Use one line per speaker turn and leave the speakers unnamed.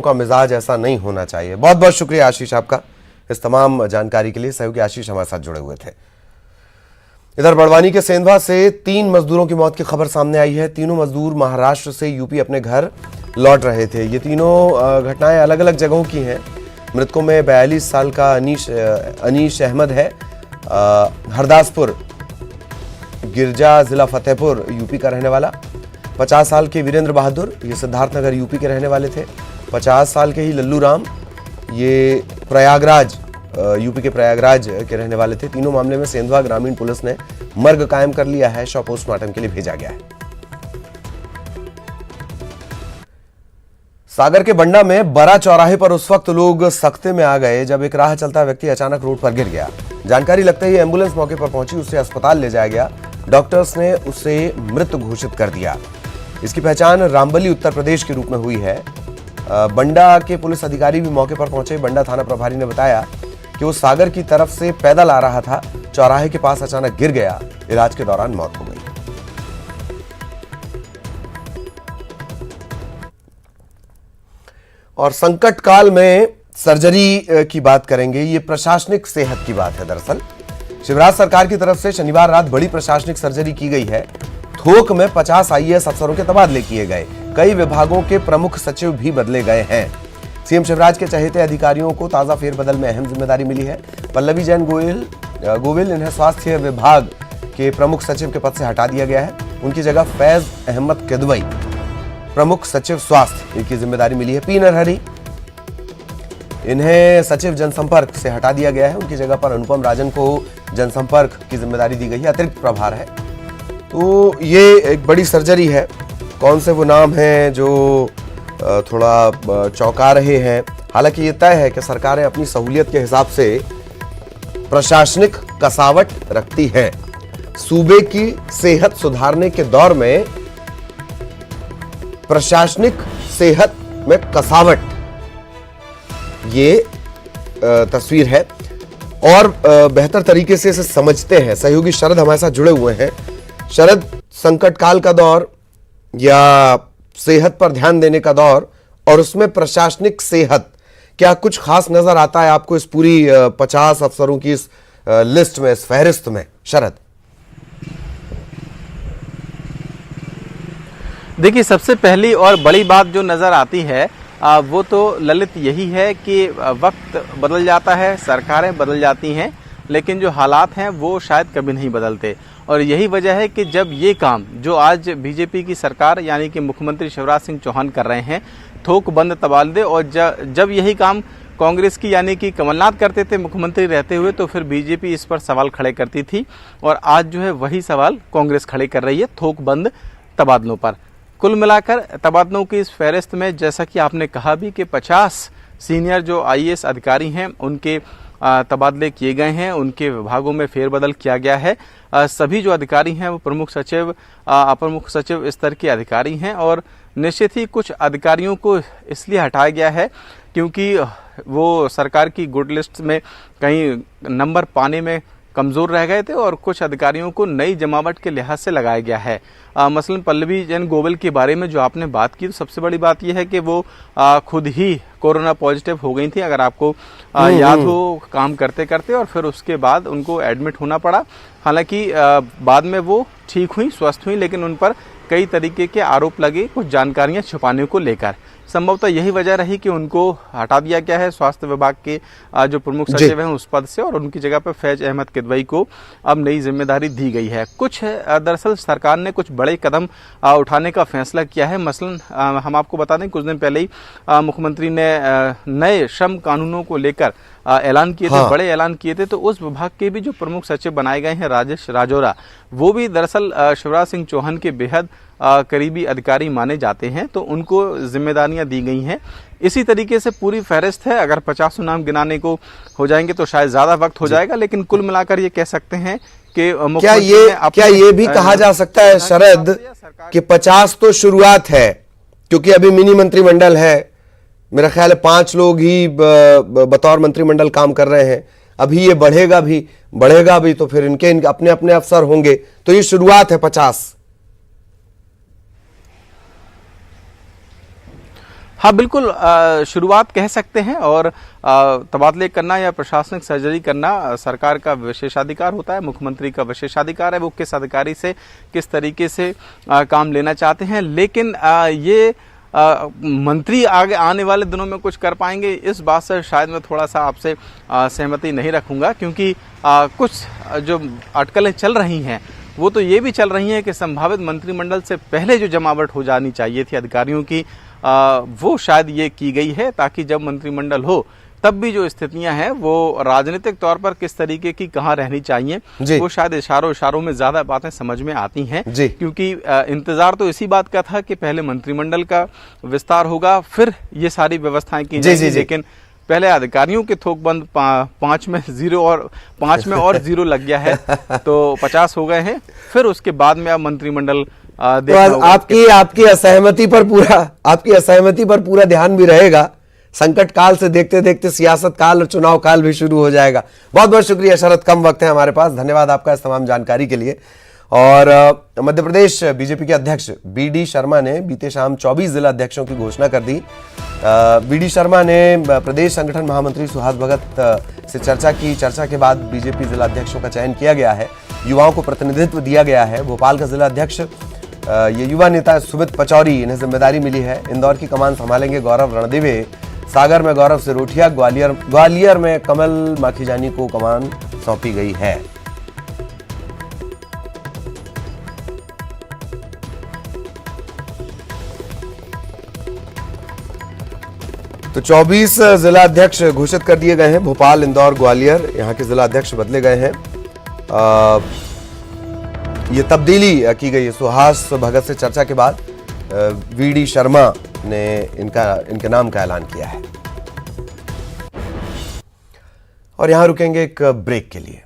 का मिजाज ऐसा नहीं होना चाहिए। बहुत बहुत शुक्रिया आशीष आपका इस तमाम जानकारी के लिए। सहयोगी आशीष हमारे साथ जुड़े हुए थे। इधर बड़वानी के सेंधवा से 3 मजदूरों की मौत की खबर सामने आई है। तीनों मजदूर महाराष्ट्र से यूपी अपने घर लौट रहे थे। ये तीनों घटनाएं अलग अलग जगहों की हैं। मृतकों में 42 साल का अनीश अहमद है, हरदासपुर गिरजा जिला फतेहपुर यूपी का रहने वाला। 50 साल के वीरेंद्र बहादुर, ये सिद्धार्थनगर यूपी के रहने वाले थे। 50 साल के ही लल्लू राम, ये प्रयागराज यूपी के प्रयागराज के रहने वाले थे। तीनों मामले में सेंधवा ग्रामीण पुलिस ने मर्ग कायम कर लिया है। शव पोस्टमार्टम के लिए भेजा गया है। सागर के बंडा में बरा चौराहे पर उस वक्त लोग सख्ते में आ गए जब एक राह चलता व्यक्ति अचानक रोड पर गिर गया। जानकारी लगते ही एम्बुलेंस मौके पर पहुंची, उसे अस्पताल ले जाया गया। डॉक्टर्स ने उसे मृत घोषित कर दिया। इसकी पहचान रामबली उत्तर प्रदेश के रूप में हुई है। बंडा के पुलिस अधिकारी भी मौके पर पहुंचे। बंडा थाना प्रभारी ने बताया कि वो सागर की तरफ से पैदल आ रहा था, चौराहे के पास अचानक गिर गया। इलाज के दौरान मौत हो गई। और संकट काल में सर्जरी की बात करेंगे। ये प्रशासनिक सेहत की बात है। दरअसल शिवराज सरकार की तरफ से शनिवार रात बड़ी प्रशासनिक सर्जरी की गई है। थोक में 50 आईएएस अफसरों के तबादले किए गए। कई विभागों के प्रमुख सचिव भी बदले गए हैं। सीएम शिवराज के चहेते अधिकारियों को ताजा फेरबदल में अहम जिम्मेदारी मिली है। पल्लवी जैन गोविल इन्हें स्वास्थ्य विभाग के प्रमुख सचिव के पद से हटा दिया गया है। उनकी जगह फैज अहमद किदवई प्रमुख सचिव स्वास्थ्य इनकी जिम्मेदारी मिली है। पी नरहरी, इन्हें सचिव जनसंपर्क से हटा दिया गया है। उनकी जगह पर अनुपम राजन को जनसंपर्क की जिम्मेदारी दी गई है, अतिरिक्त प्रभार है। तो ये एक बड़ी सर्जरी है। कौन से वो नाम हैं जो थोड़ा चौंका रहे हैं। हालांकि ये तय है कि सरकारें अपनी सहूलियत के हिसाब से प्रशासनिक कसावट रखती है। सूबे की सेहत सुधारने के दौर में प्रशासनिक सेहत में कसावट, ये तस्वीर है। और बेहतर तरीके से इसे समझते हैं। सहयोगी शरद हमारे साथ जुड़े हुए हैं। शरद, संकट काल का दौर या सेहत पर ध्यान देने का दौर और उसमें प्रशासनिक सेहत, क्या कुछ खास नजर आता है आपको इस पूरी 50 अफसरों की इस लिस्ट में, इस फहरिस्त में? शरद,
देखिए, सबसे पहली और बड़ी बात जो नजर आती है वो तो ललित यही है कि वक्त बदल जाता है, सरकारें बदल जाती हैं, लेकिन जो हालात हैं वो शायद कभी नहीं बदलते। और यही वजह है कि जब ये काम जो आज बीजेपी की सरकार यानी कि मुख्यमंत्री शिवराज सिंह चौहान कर रहे हैं, थोक बंद तबादले, और जब यही काम कांग्रेस की यानी कि कमलनाथ करते थे मुख्यमंत्री रहते हुए, तो फिर बीजेपी इस पर सवाल खड़े करती थी। और आज जो है वही सवाल कांग्रेस खड़े कर रही है थोक बंद तबादलों पर। कुल मिलाकर तबादलों की इस फहरिस्त में जैसा कि आपने कहा भी कि 50 सीनियर जो आईएएस अधिकारी हैं उनके तबादले किए गए हैं। उनके विभागों में फेरबदल किया गया है। सभी जो अधिकारी हैं वो प्रमुख सचिव, अपर मुख्य सचिव स्तर के अधिकारी हैं। और निश्चित ही कुछ अधिकारियों को इसलिए हटाया गया है क्योंकि वो सरकार की गुड लिस्ट में कहीं नंबर पाने में कमजोर रह गए थे, और कुछ अधिकारियों को नई जमावट के लिहाज से लगाया गया है। मसलन पल्लवी जैन गोविल के बारे में जो आपने बात की, तो सबसे बड़ी बात यह है कि वो खुद ही कोरोना पॉजिटिव हो गई थी, अगर आपको याद हो, काम करते करते, और फिर उसके बाद उनको एडमिट होना पड़ा। हालांकि बाद में वो ठीक हुई, स्वस्थ हुई, लेकिन उन पर कई तरीके के आरोप लगे कुछ जानकारियां छुपाने को लेकर। संभवतः यही वजह रही कि उनको हटा दिया गया है स्वास्थ्य विभाग के जो प्रमुख सचिव हैं उस पद से, और उनकी जगह पर फैज अहमद किदवई को अब नई जिम्मेदारी दी गई है। कुछ दरअसल सरकार ने कुछ बड़े कदम उठाने का फैसला किया है। मसलन हम आपको बता दें, कुछ दिन पहले ही मुख्यमंत्री ने नए श्रम कानूनों को लेकर ऐलान किए थे, बड़े ऐलान किए थे। तो उस विभाग के भी जो प्रमुख सचिव बनाए गए हैं राजेश राजौरा, वो भी दरअसल शिवराज सिंह चौहान के बेहद करीबी अधिकारी माने जाते हैं, तो उनको जिम्मेदारियां दी गई हैं। इसी तरीके से पूरी फहरिस्त है। अगर 50 नाम गिनाने को हो जाएंगे तो शायद ज्यादा वक्त हो जाएगा, लेकिन कुल मिलाकर ये कह सकते हैं कि
क्या ये भी कहा जा सकता है शरद कि 50 तो शुरुआत है, क्योंकि अभी मिनी मंत्रिमंडल है। मेरा ख्याल है 5 लोग ही बतौर मंत्रिमंडल काम कर रहे हैं। अभी ये बढ़ेगा भी तो फिर इनके अपने अपने अफसर होंगे। तो ये शुरुआत है 50।
हाँ बिल्कुल, शुरुआत कह सकते हैं। और तबादले करना या प्रशासनिक सर्जरी करना सरकार का विशेषाधिकार होता है, मुख्यमंत्री का विशेषाधिकार है, वो किस अधिकारी से किस तरीके से काम लेना चाहते हैं। लेकिन ये मंत्री आगे आने वाले दिनों में कुछ कर पाएंगे, इस बात से शायद मैं थोड़ा सा आपसे सहमति नहीं रखूंगा, क्योंकि कुछ जो अटकलें चल रही हैं वो तो ये भी चल रही हैं कि संभावित मंत्रिमंडल से पहले जो जमावट हो जानी चाहिए थी अधिकारियों की, वो शायद ये की गई है, ताकि जब मंत्रिमंडल हो तब भी जो स्थितियां हैं वो राजनीतिक तौर पर किस तरीके की कहाँ रहनी चाहिए, वो शायद इशारों में ज्यादा बातें समझ में आती हैं। क्योंकि इंतजार तो इसी बात का था कि पहले मंत्रिमंडल का विस्तार होगा, फिर ये सारी व्यवस्थाएं की जाएंगी, लेकिन पहले अधिकारियों के थोक बंद 5 में 0 और 5 में और 0 लग गया है, तो 50 हो गए हैं। फिर उसके बाद में अब मंत्रिमंडल
तो आपकी असहमति पर पूरा ध्यान भी रहेगा। संकट काल से देखते देखते सियासत काल और चुनाव काल भी शुरू हो जाएगा। बहुत बहुत शुक्रिया शरद, कम वक्त है हमारे पास, धन्यवाद आपका इस तमाम जानकारी के लिए। और मध्य प्रदेश बीजेपी के अध्यक्ष बीडी शर्मा ने बीते शाम 24 जिला अध्यक्षों की घोषणा कर दी। बीडी शर्मा ने प्रदेश संगठन महामंत्री सुहास भगत से चर्चा की। चर्चा के बाद बीजेपी जिला अध्यक्षों का चयन किया गया है, युवाओं को प्रतिनिधित्व दिया गया है। भोपाल का जिला अध्यक्ष ये युवा नेता सुमित पचौरी, इन्हें जिम्मेदारी मिली है। इंदौर की कमान संभालेंगे गौरव रणदिवे, सागर में गौरव सिरोठिया, ग्वालियर में कमल माखीजानी को कमान सौंपी गई है। तो 24 जिला अध्यक्ष घोषित कर दिए गए हैं। भोपाल, इंदौर, ग्वालियर, यहाँ के जिला अध्यक्ष बदले गए हैं। ये तब्दीली की गई है सुहास भगत से चर्चा के बाद। वीडी शर्मा ने इनके नाम का ऐलान किया है। और यहां रुकेंगे एक ब्रेक के लिए।